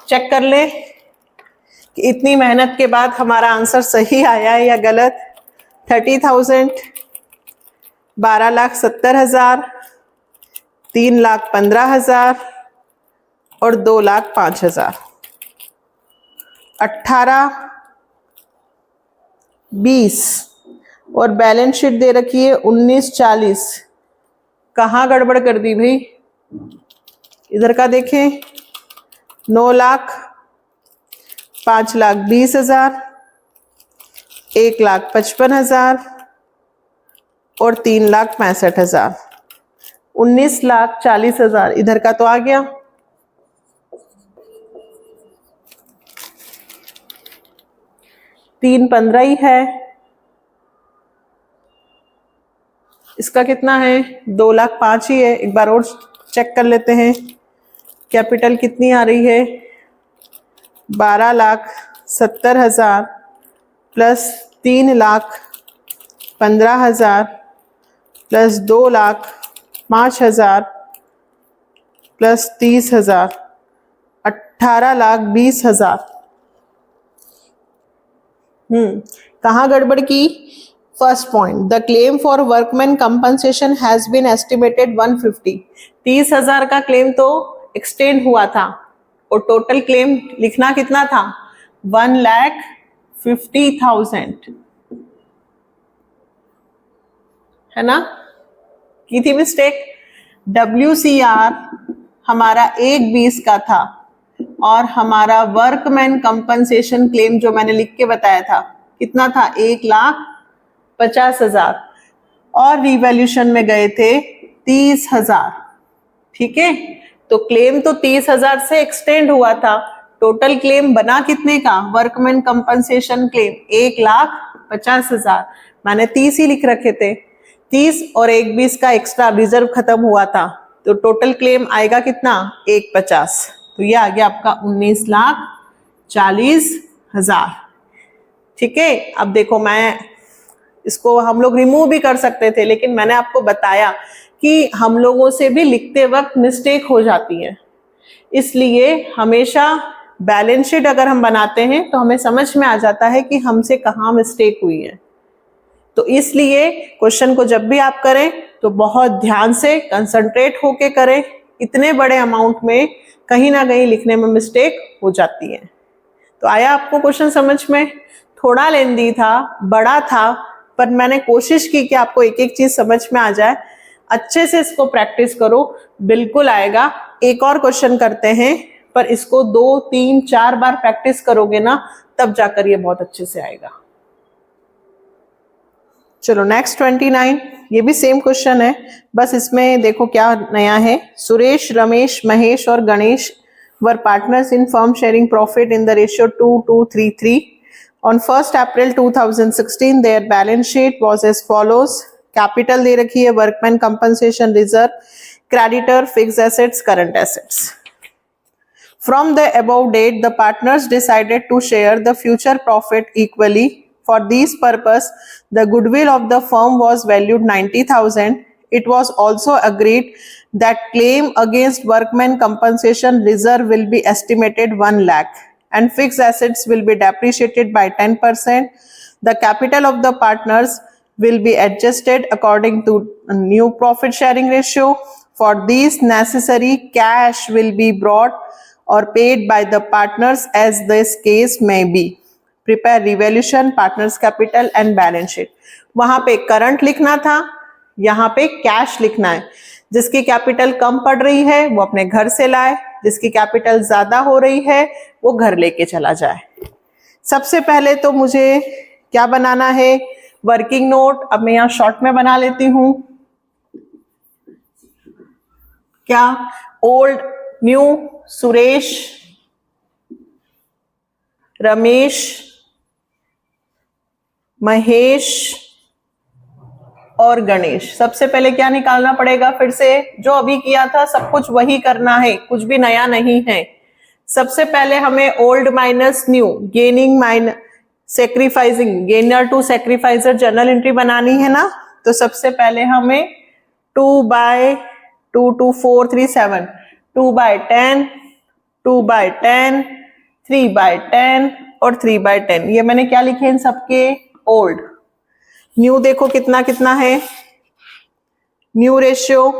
चेक कर ले कि इतनी मेहनत के बाद हमारा आंसर सही आया है या गलत। 30,000, 12,70,000, 3,15,000 और 2,05,000। 18, 20 और बैलेंस शीट दे रखी है 19, 40। कहाँ गड़बड़ कर दी भाई? इधर का देखें। 9 लाख, 5,20,000, 1,55,000 और 3,65,000। 19,40,000 इधर का तो आ गया। 3,15 ही है। इसका कितना है? 2,05,000 ही है। एक बार और चेक कर लेते हैं, कैपिटल कितनी आ रही है? 12,70,000 प्लस 3,15,000 प्लस 2,05,000 प्लस 30,000, 18,20,000। कहाँ गड़बड़ की? First point, the claim for workman compensation has been estimated 150। 30,000 का क्लेम तो एक्सटेंड हुआ था और टोटल क्लेम लिखना कितना था? 1,50,000 है ना? की थी मिस्टेक। WCR हमारा 1,20 का था और हमारा वर्कमैन कंपनसेशन क्लेम जो मैंने लिख के बताया था कितना था, 1,50,000 और रिवैल्यूएशन में गए थे 30,000। ठीक है, तो क्लेम तो 30,000 से एक्सटेंड हुआ था, टोटल क्लेम बना कितने का, वर्कमैन कंपनसेशन क्लेम 1,50,000, मैंने 30 ही लिख रखे थे, 30 और 1,20 का एक्स्ट्रा रिजर्व खत्म हुआ था, तो टोटल क्लेम आएगा कितना, 1,50,000, तो ये आ गया आपका 19,40,000। ठीक है, अब देखो मैं इसको हम लोग रिमूव भी कर सकते थे, लेकिन मैंने आपको बताया कि हम लोगों से भी लिखते वक्त मिस्टेक हो जाती है, इसलिए हमेशा बैलेंस शीट अगर हम बनाते हैं तो हमें समझ में आ जाता है कि हमसे कहाँ मिस्टेक हुई है। तो इसलिए क्वेश्चन को जब भी आप करें तो बहुत ध्यान से कंसंट्रेट होके करें, इतने बड़े अमाउंट में कहीं ना कहीं लिखने में मिस्टेक हो जाती है। तो आया आपको क्वेश्चन समझ में? थोड़ा लेंदी था, बड़ा था, पर मैंने कोशिश की कि आपको एक एक चीज समझ में आ जाए। अच्छे से इसको प्रैक्टिस करो, बिल्कुल आएगा। एक और क्वेश्चन करते हैं, पर इसको 2, 3, 4 बार प्रैक्टिस करोगे ना, तब जाकर ये बहुत अच्छे से आएगा। चलो नेक्स्ट 29, ये भी सेम क्वेश्चन है, बस इसमें देखो क्या नया है। सुरेश, रमेश, महेश और गणेश वर partners in firm sharing profit in the ratio 2:2:3:3 on 1st April 2016. their balance sheet was as follows. Capital दे रखी है, workman compensation reserve, creditor, fixed assets, current assets. From the above date, the partners decided to share the future profit equally. For this purpose, the goodwill of the firm was valued 90,000. It was also agreed that claim against workman compensation reserve will be estimated 1 lakh and fixed assets will be depreciated by 10%. The capital of the partners will be adjusted according to a new profit sharing ratio. For these, necessary cash will be brought or paid by the partners as this case may be. Prepare revaluation, partners capital and balance sheet. वहां पे करंट लिखना था, यहाँ पे कैश लिखना है। जिसकी कैपिटल कम पड़ रही है वो अपने घर से लाए, जिसकी कैपिटल ज्यादा हो रही है वो घर लेके चला जाए। सबसे पहले तो मुझे क्या बनाना है, वर्किंग नोट। अब मैं यहाँ शॉर्ट में बना लेती हूँ। क्या, ओल्ड, न्यू, सुरेश, रमेश, महेश और गणेश। सबसे पहले क्या निकालना पड़ेगा, फिर से जो अभी किया था सब कुछ वही करना है, कुछ भी नया नहीं है। सबसे पहले हमें old minus new, gaining minus sacrificing, gainer to sacrificer journal entry बनानी है ना। तो सबसे पहले हमें 2/22437, 2/10, 2/10, 3/10 और 3/10, ये मैंने क्या लिखे इन सबके, ओल्ड। न्यू देखो कितना कितना है, new ratio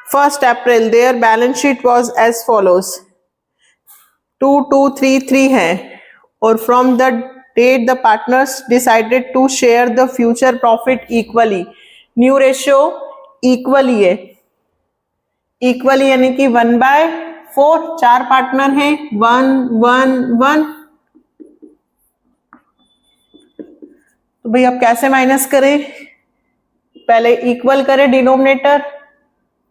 1st April their balance sheet was as follows, 2:2:3:3 है, और from the date the partners decided to share the future profit equally. New ratio equally है, इक्वली यानी कि 1/4, 4 पार्टनर हैं, 1 1 1। तो भाई अब कैसे माइनस करें, पहले इक्वल करें डिनोमिनेटर,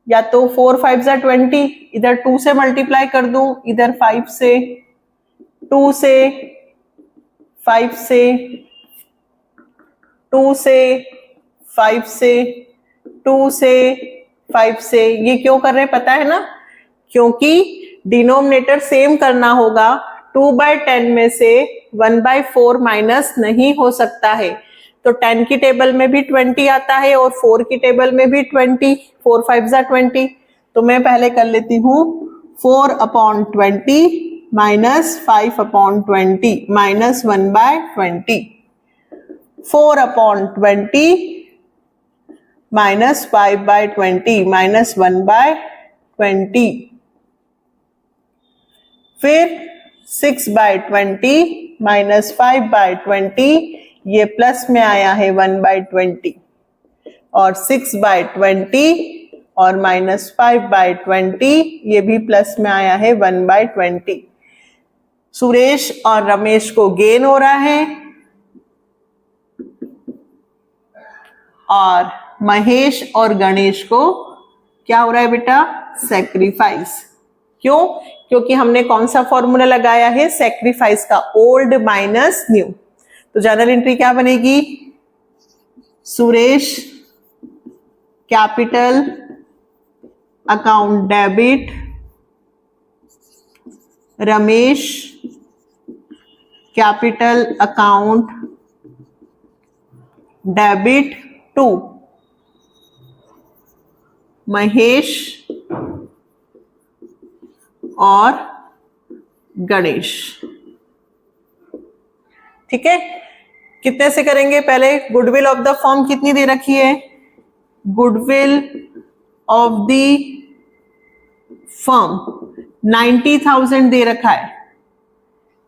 या तो 4 5 20, इधर 2 से मल्टीप्लाई कर दूं, इधर 5 से, 2 से, 5 से, 2 से, 5 से, 2 से, 5 से। ये क्यों कर रहे हैं पता है ना, क्योंकि डिनोमिनेटर सेम करना होगा। 2/10 में से 1/4 माइनस नहीं हो सकता है, तो 10 की टेबल में भी 20 आता है और 4 की टेबल में भी 20, 4 5 20। तो मैं पहले कर लेती हूँ 4/20 माइनस 5/20 माइनस 1/20, 4/20 माइनस 5/20 माइनस 1/20, फिर 6/20 माइनस 5/20, ये प्लस में आया है 1/20, और 6/20 और -5/20, ये भी प्लस में आया है 1/20। सुरेश और रमेश को गेन हो रहा है और महेश और गणेश को क्या हो रहा है बेटा? सैक्रिफाइस। क्यों? क्योंकि हमने कौन सा फॉर्मूला लगाया है? सैक्रिफाइस का, ओल्ड माइनस न्यू। तो जर्नल एंट्री क्या बनेगी? Suresh capital account debit, Ramesh capital account debit to Mahesh और गणेश। ठीक है, कितने से करेंगे? पहले गुडविल ऑफ द फर्म कितनी दे रखी है? गुडविल ऑफ द फर्म 90,000 दे रखा है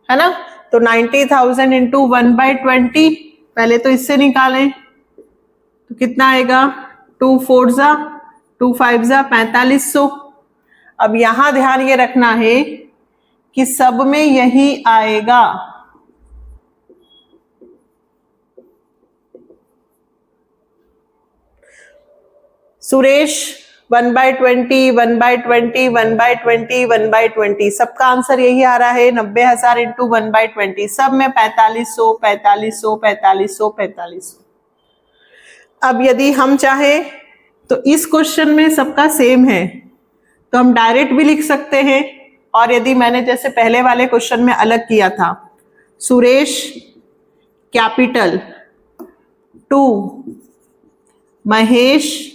ना? तो 90,000 इंटू 1/20, पहले तो इससे निकालें तो कितना आएगा? 2 4 जा 2 5 जा 4500। अब यहां ध्यान ये रखना है कि सब में यही आएगा। सुरेश 1/20 1/20 1/20 1/20, सबका आंसर यही आ रहा है 90,000 इंटू 1/20, सब में 4500 4500 4500 4500। अब यदि हम चाहें तो इस क्वेश्चन में सबका सेम है तो हम डायरेक्ट भी लिख सकते हैं, और यदि मैंने जैसे पहले वाले क्वेश्चन में अलग किया था, सुरेश कैपिटल टू महेश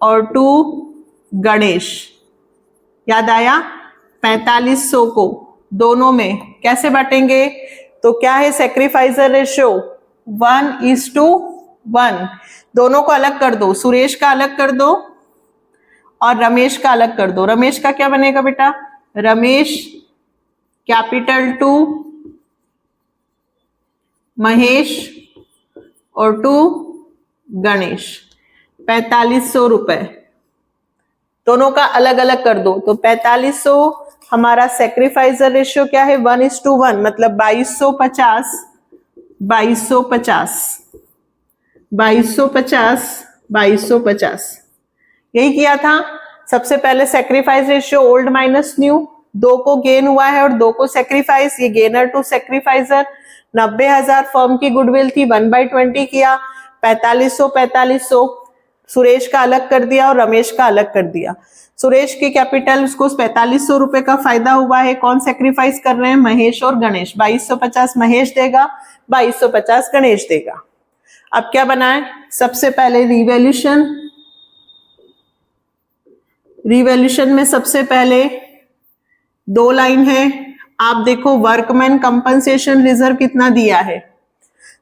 और टू गणेश, याद आया? 4500 को दोनों में कैसे बांटेंगे? तो क्या है सैक्रिफाइसर रेशियो? 1:1। दोनों को अलग कर दो, सुरेश का अलग कर दो और रमेश का अलग कर दो। रमेश का क्या बनेगा बेटा? रमेश कैपिटल टू महेश और टू गणेश, 4500 रुपए। दोनों का अलग अलग कर दो तो 4500 हमारा सैक्रिफाइसर रेशियो क्या है? 1:1, मतलब 2250 2250 2250 2250। यही किया था सबसे पहले। Sacrifice ratio old minus new, 2 को गेन हुआ है और 2 को सैक्रिफाइस, ये गेनर टू सैक्रिफाइसर। 90,000 फर्म की गुडविल थी, 1/20 किया, 4500 सुरेश का अलग कर दिया और रमेश का अलग कर दिया। सुरेश की कैपिटल, उसको 4500 रुपए का फायदा हुआ है। कौन सैक्रिफाइस कर रहे हैं? महेश और गणेश। 2250 महेश देगा, 2250 गणेश देगा। अब क्या बनाए? सबसे पहले रिवैल्यूएशन। रिवैल्यूएशन में सबसे पहले 2 लाइन है। आप देखो वर्कमैन कंपनसेशन रिजर्व कितना दिया है,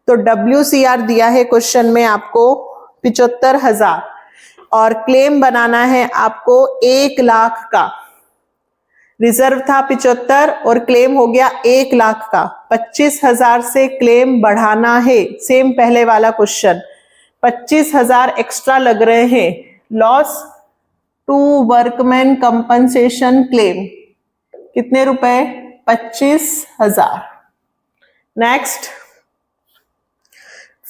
तो WCR दिया है क्वेश्चन में आपको 75,000 और क्लेम बनाना है आपको 1 लाख का। रिजर्व था 75 और क्लेम हो गया 1 लाख का। 25,000 से क्लेम बढ़ाना है, सेम पहले वाला क्वेश्चन। 25,000 एक्स्ट्रा लग रहे हैं। Loss to workman compensation claim कितने रुपए? 25,000। नेक्स्ट,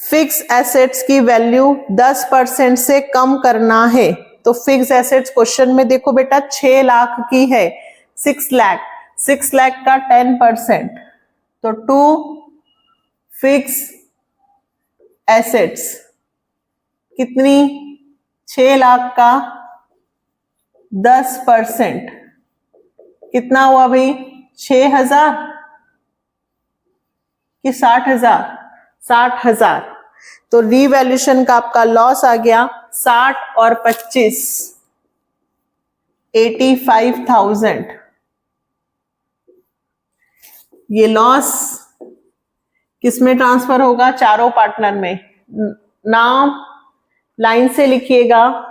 फिक्स एसेट्स की वैल्यू 10% से कम करना है। तो फिक्स एसेट्स क्वेश्चन में देखो बेटा 6 लाख की है, 6 लाख, 6 लाख का 10%, तो टू फिक्स एसेट्स कितनी? 6 लाख का 10% कितना हुआ भाई? 6,000 कि 60,000? 60,000। तो रिवैल्यूएशन का आपका लॉस आ गया 60 और 25 85,000। ये लॉस किसमें ट्रांसफर होगा? चारों पार्टनर में। नाम लाइन से लिखिएगा,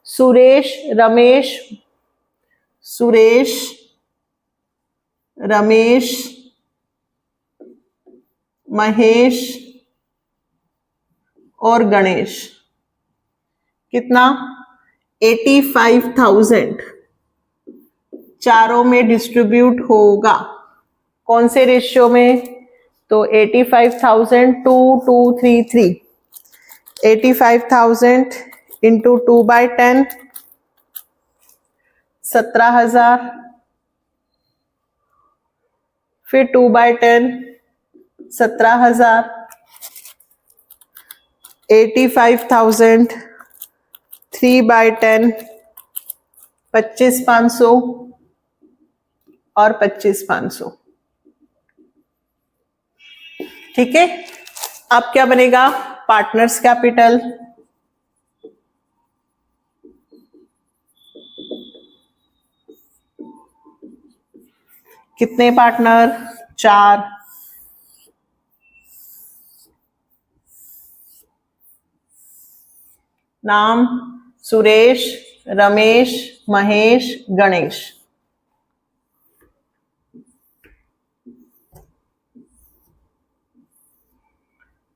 सुरेश रमेश, सुरेश रमेश महेश और गणेश। कितना? 85,000 चारों में डिस्ट्रीब्यूट होगा, कौन से रेशियो में? तो 85,000 2 2 3 3, 85,000 इंटू 2/10 17,000, फिर 2/10 17,000, 85,000 3/10 25,500 और 25,500। ठीक है, अब क्या बनेगा? Partners capital. कितने पार्टनर? 4। नाम सुरेश, रमेश, महेश, गणेश।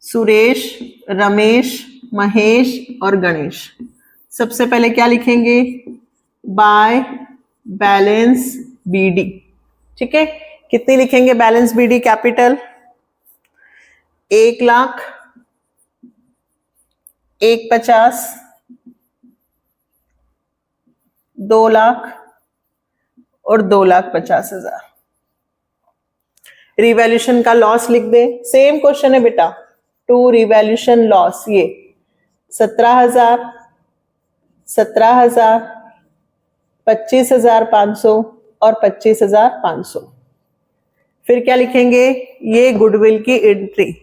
सुरेश, रमेश, महेश और गणेश। सबसे पहले क्या लिखेंगे? By balance BD. ठीक है, कितनी लिखेंगे बैलेंस बीडी कैपिटल? 1,00,000, 1,50,000, 2,00,000 और 2,50,000। रिवैल्यूशन का लॉस लिख दे। सेम क्वेश्चन है बेटा, टू रिवैल्यूशन लॉस। ये 17,000, 17,000, 25,500 और 25,500। फिर क्या लिखेंगे? ये गुडविल की एंट्री।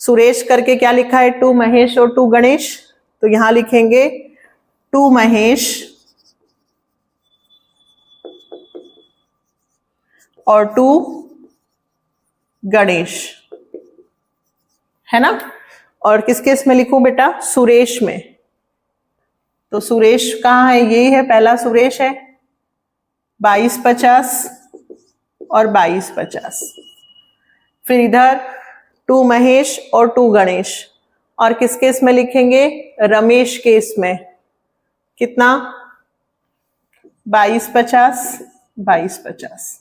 सुरेश करके क्या लिखा है? टू महेश और टू गणेश, तो यहां लिखेंगे टू महेश और टू गणेश, है ना? और किस किस में लिखूं बेटा? सुरेश में। तो सुरेश कहाँ है? यही है, पहला सुरेश है। 22,50 और 22,50। फिर इधर टू महेश और टू गणेश। और किस केस में लिखेंगे? रमेश केस में। कितना? 22,50, 22,50।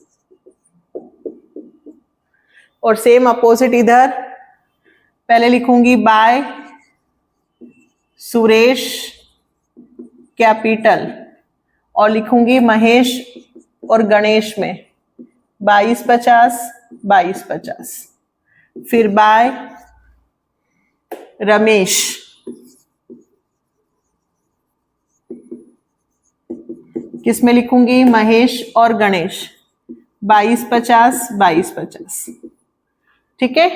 और सेम अपोजिट इधर, पहले लिखूंगी बाय सुरेश कैपिटल और लिखूंगी महेश और गणेश में 22,50, 22,50। फिर बाय रमेश, किसमें लिखूंगी? महेश और गणेश 22,50, 22,50। ठीक है,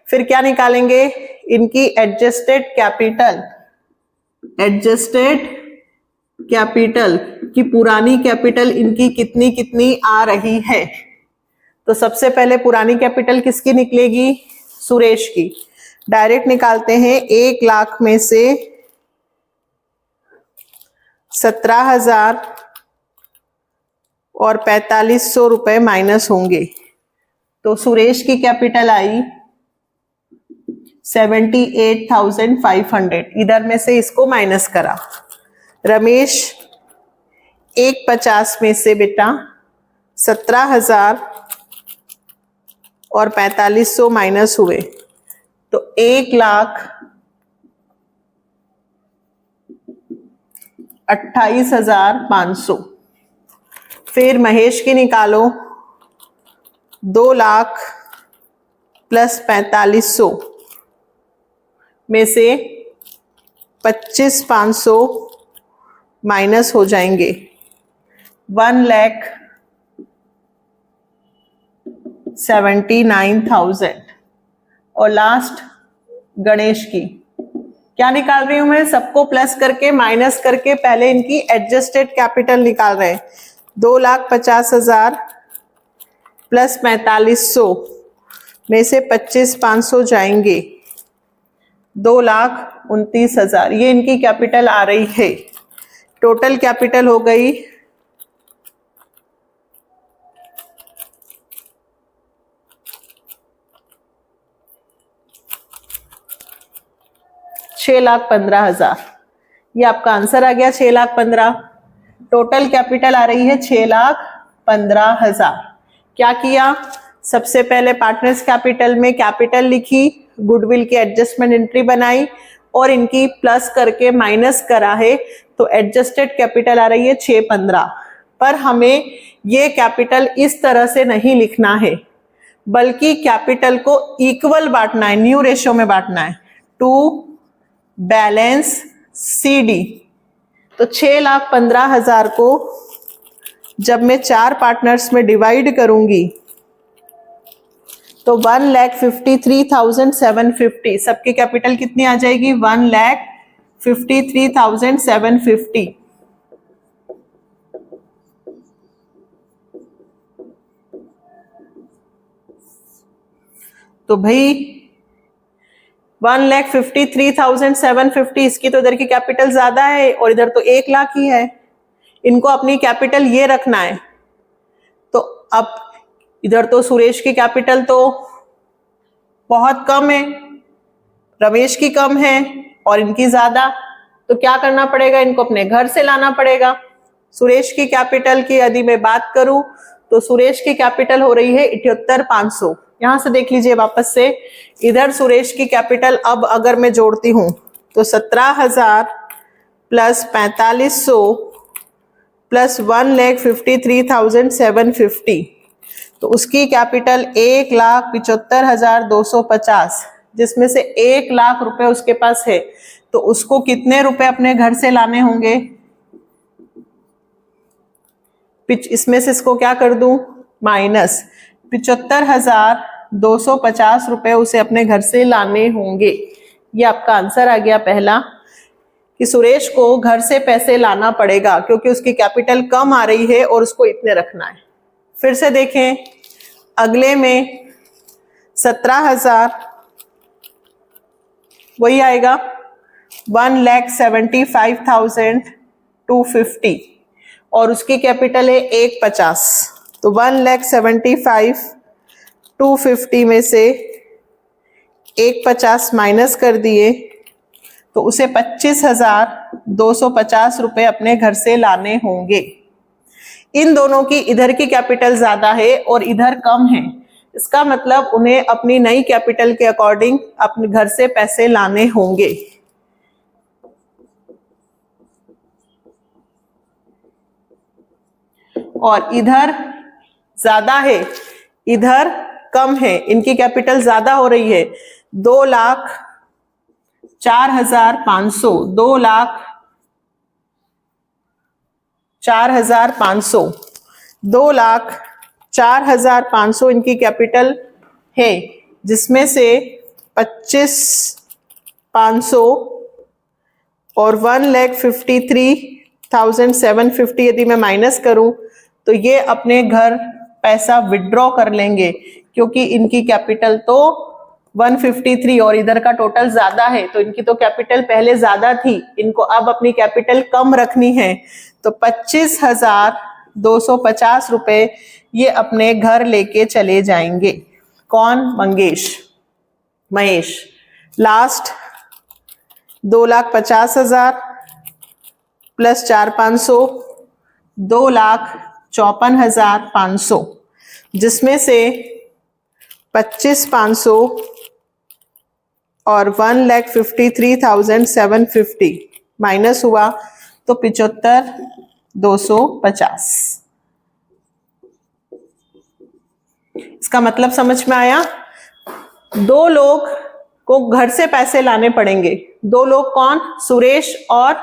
फिर क्या निकालेंगे? इनकी एडजस्टेड कैपिटल। एडजस्टेड कैपिटल की पुरानी कैपिटल इनकी कितनी कितनी आ रही है? तो सबसे पहले पुरानी कैपिटल किसकी निकलेगी? सुरेश की। डायरेक्ट निकालते हैं। 1,00,000 में से 17,000 और 4,500 रुपए माइनस होंगे, तो सुरेश की कैपिटल आई 78,500। इधर में से इसको माइनस करा। रमेश 1,50 में से बेटा 17,000 और 4,500 माइनस हुए, तो 1,28,500। फिर महेश की निकालो। 2,00,000 प्लस 4,500 में से 25,500 माइनस हो जाएंगे। 1,79,000। और लास्ट गणेश की क्या निकाल रही हूं मैं? सबको प्लस करके माइनस करके पहले इनकी एडजस्टेड कैपिटल निकाल रहे हैं। 2,50,000 प्लस 4,500 में से 25,500 जाएंगे, 2,29,000। ये इनकी कैपिटल आ रही है। टोटल कैपिटल हो गई 6,15,000। ये आपका आंसर आ गया 6,15,000। टोटल कैपिटल आ रही है 6,15,000। क्या किया, सबसे पहले पार्टनर्स कैपिटल में कैपिटल लिखी, गुडविल की एडजस्टमेंट एंट्री बनाई और इनकी प्लस करके माइनस करा है, तो एडजस्टेड कैपिटल आ रही है 6,15,000। पर हमें ये कैपिटल इस तरह से नहीं लिखना है, बल्कि कैपिटल को इक्वल बांटना है, न्यू रेशियो में बांटना है, टू बैलेंस CD। तो 6,15,000 को जब मैं 4 पार्टनर्स में डिवाइड करूंगी तो 1,53,750, सबकी कैपिटल कितनी आ जाएगी, 1,53,750। तो भाई 1,53,750, इसकी तो इधर की कैपिटल ज्यादा है और इधर तो 1 लाख ही है, इनको अपनी कैपिटल ये रखना है। तो अब इधर तो सुरेश की कैपिटल तो बहुत कम है, रमेश की कम है और इनकी ज्यादा, तो क्या करना पड़ेगा, इनको अपने घर से लाना पड़ेगा। सुरेश की कैपिटल की यदि मैं बात करूं तो सुरेश की कैपिटल हो रही है 78,500। यहां से देख लीजिए वापस से, इधर सुरेश की कैपिटल अब अगर मैं जोड़ती हूं तो 17,000 प्लस 4,500 प्लस 1,53,750, तो उसकी कैपिटल 1,75,250, जिसमें से 1 लाख रुपए उसके पास है। तो उसको कितने रुपए अपने घर से लाने होंगे, इसमें से इसको क्या कर दूं, माइनस 75,250 रुपए उसे अपने घर से लाने होंगे। ये आपका आंसर आ गया पहला, कि सुरेश को घर से पैसे लाना पड़ेगा क्योंकि उसकी कैपिटल कम आ रही है और उसको इतने रखना है। फिर से देखें, अगले में 17,000 वही आएगा 1,75,250 और उसकी कैपिटल है 1,50, तो 1,75,250 में से 1,50 माइनस कर दिए तो उसे 25,250 रुपए अपने घर से लाने होंगे। इन दोनों की इधर की कैपिटल ज्यादा है और इधर कम है, इसका मतलब उन्हें अपनी नई कैपिटल के अकॉर्डिंग अपने घर से पैसे लाने होंगे। और इधर ज्यादा है, इधर कम है, इनकी कैपिटल ज्यादा हो रही है, 2,04,500, 2,04,500, 2,04,500 इनकी कैपिटल है, जिसमें से 25,500 और 1,53,750 यदि मैं माइनस करूं तो ये अपने घर पैसा विड्रॉ कर लेंगे, क्योंकि इनकी कैपिटल तो 153 और इधर का टोटल ज्यादा है, तो इनकी तो कैपिटल पहले ज्यादा थी, इनको अब अपनी कैपिटल कम रखनी है। तो 25,250 रुपए ये अपने घर लेके चले जाएंगे। कौन, महेश। लास्ट 2,50,000 प्लस 4,500, 2,54,500, जिसमें से 25,500 और 1,53,750 माइनस हुआ तो 75,250। इसका मतलब समझ में आया? 2 लोग को घर से पैसे लाने पड़ेंगे। 2 लोग कौन? सुरेश और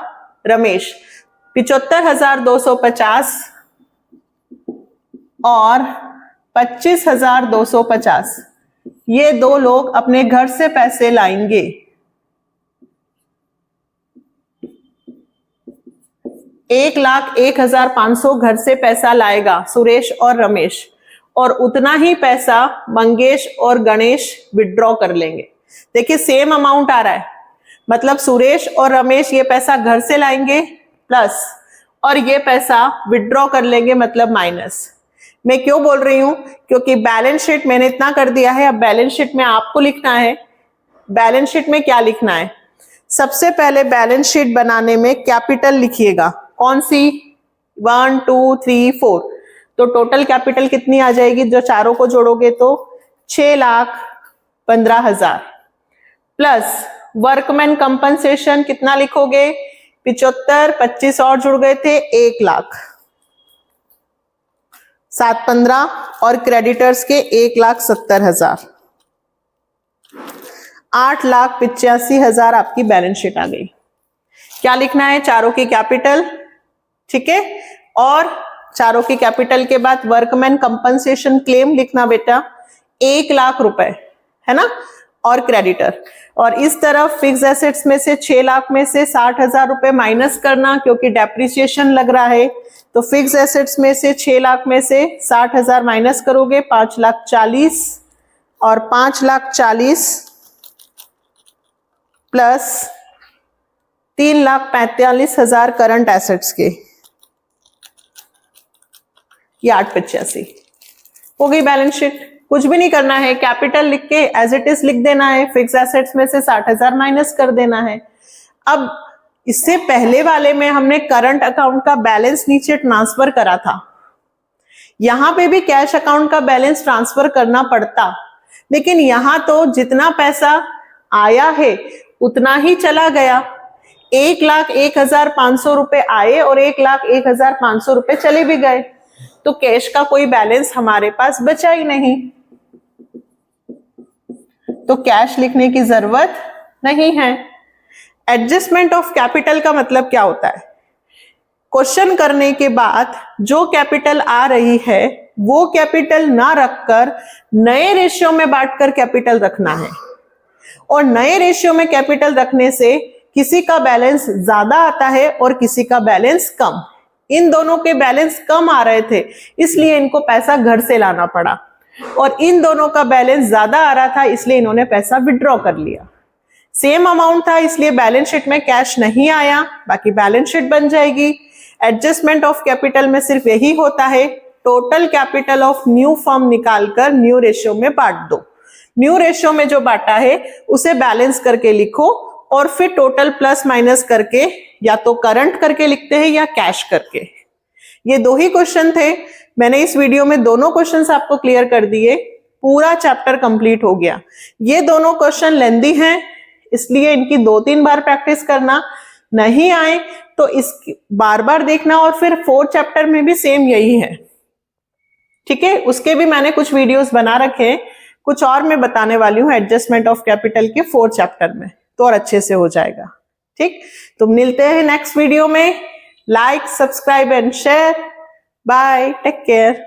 रमेश। 75,250 और 25,250, ये 2 लोग अपने घर से पैसे लाएंगे। एक 1,01,500 घर से पैसा लाएगा सुरेश और रमेश, और उतना ही पैसा मंगेश और गणेश विड्रॉ कर लेंगे। देखिए सेम अमाउंट आ रहा है, मतलब सुरेश और रमेश ये पैसा घर से लाएंगे प्लस, और ये पैसा विड्रॉ कर लेंगे मतलब माइनस। मैं क्यों बोल रही हूं? क्योंकि बैलेंस शीट मैंने इतना कर दिया है, अब बैलेंस शीट में आपको लिखना है। बैलेंस शीट में क्या लिखना है? सबसे पहले बैलेंस शीट बनाने में कैपिटल लिखिएगा, कौन सी, 1 2 3 4। तो टोटल कैपिटल कितनी आ जाएगी, जो चारों को जोड़ोगे तो 6,15,000 प्लस वर्कमैन कंपनसेशन कितना लिखोगे, 75, 25 और जुड़ गए थे 1 लाख, 715 और क्रेडिटर्स के 1,70,000, 8,85,000 आपकी बैलेंस शीट आ गई। क्या लिखना है, चारों की कैपिटल, ठीक है, और चारों की कैपिटल के बाद वर्कमैन कंपनसेशन क्लेम लिखना बेटा, 1 लाख रुपए, है ना, और क्रेडिटर। और इस तरफ फिक्स एसेट्स में से 6 लाख में से 60,000 रुपए माइनस करना, क्योंकि डेप्रिसिएशन लग रहा है। तो फिक्स एसेट्स में से 6 लाख में से 60,000 माइनस करोगे, 5,40,000 और 5,40,000 प्लस 3,45,000 करंट एसेट्स के, ये 885 हो गई बैलेंस शीट। कुछ भी नहीं करना है, कैपिटल लिख के एज इट इज लिख देना है, फिक्स एसेट्स में से 60,000 माइनस कर देना है। अब इससे पहले वाले में हमने करंट अकाउंट का बैलेंस नीचे ट्रांसफर करा था, यहां पे भी कैश अकाउंट का बैलेंस ट्रांसफर करना पड़ता, लेकिन यहां तो जितना पैसा आया है उतना ही चला गया। 1,01,500 रुपए आए और 1,01,500 रुपए चले भी गए, तो कैश का कोई बैलेंस हमारे पास बचा ही नहीं, तो कैश लिखने की जरूरत नहीं है। एडजस्टमेंट ऑफ कैपिटल का मतलब क्या होता है, क्वेश्चन करने के बाद जो कैपिटल आ रही है वो कैपिटल ना रखकर नए रेशियो में बांटकर कैपिटल रखना है, और नए रेशियो में कैपिटल रखने से किसी का बैलेंस ज्यादा आता है और किसी का बैलेंस कम। इन दोनों के बैलेंस कम आ रहे थे इसलिए इनको पैसा घर से लाना पड़ा, और इन दोनों का बैलेंस ज्यादा आ रहा था इसलिए इन्होंने पैसा विड्रॉ कर लिया। सेम अमाउंट था इसलिए बैलेंस शीट में कैश नहीं आया, बाकी बैलेंस शीट बन जाएगी। एडजस्टमेंट ऑफ कैपिटल में सिर्फ यही होता है, total capital of new firm निकालकर न्यू रेशियो में बांट दो। न्यू रेशियो में जो बांटा है उसे बैलेंस करके लिखो, और फिर टोटल प्लस माइनस करके या तो करंट करके लिखते हैं या कैश करके। ये 2 ही क्वेश्चन थे, मैंने इस वीडियो में दोनों क्वेश्चंस आपको क्लियर कर दिए, पूरा चैप्टर कंप्लीट हो गया। ये दोनों क्वेश्चन लेंथी हैं इसलिए इनकी 2-3 बार प्रैक्टिस करना, नहीं आए तो इस बार बार देखना, और फिर 4th चैप्टर में भी सेम यही है, ठीक है। उसके भी मैंने कुछ वीडियोस बना रखे हैं, कुछ और मैं बताने वाली हूँ एडजस्टमेंट ऑफ कैपिटल के 4th चैप्टर में, तो और अच्छे से हो जाएगा, ठीक। तो मिलते हैं नेक्स्ट वीडियो में, like subscribe and share, bye, take care.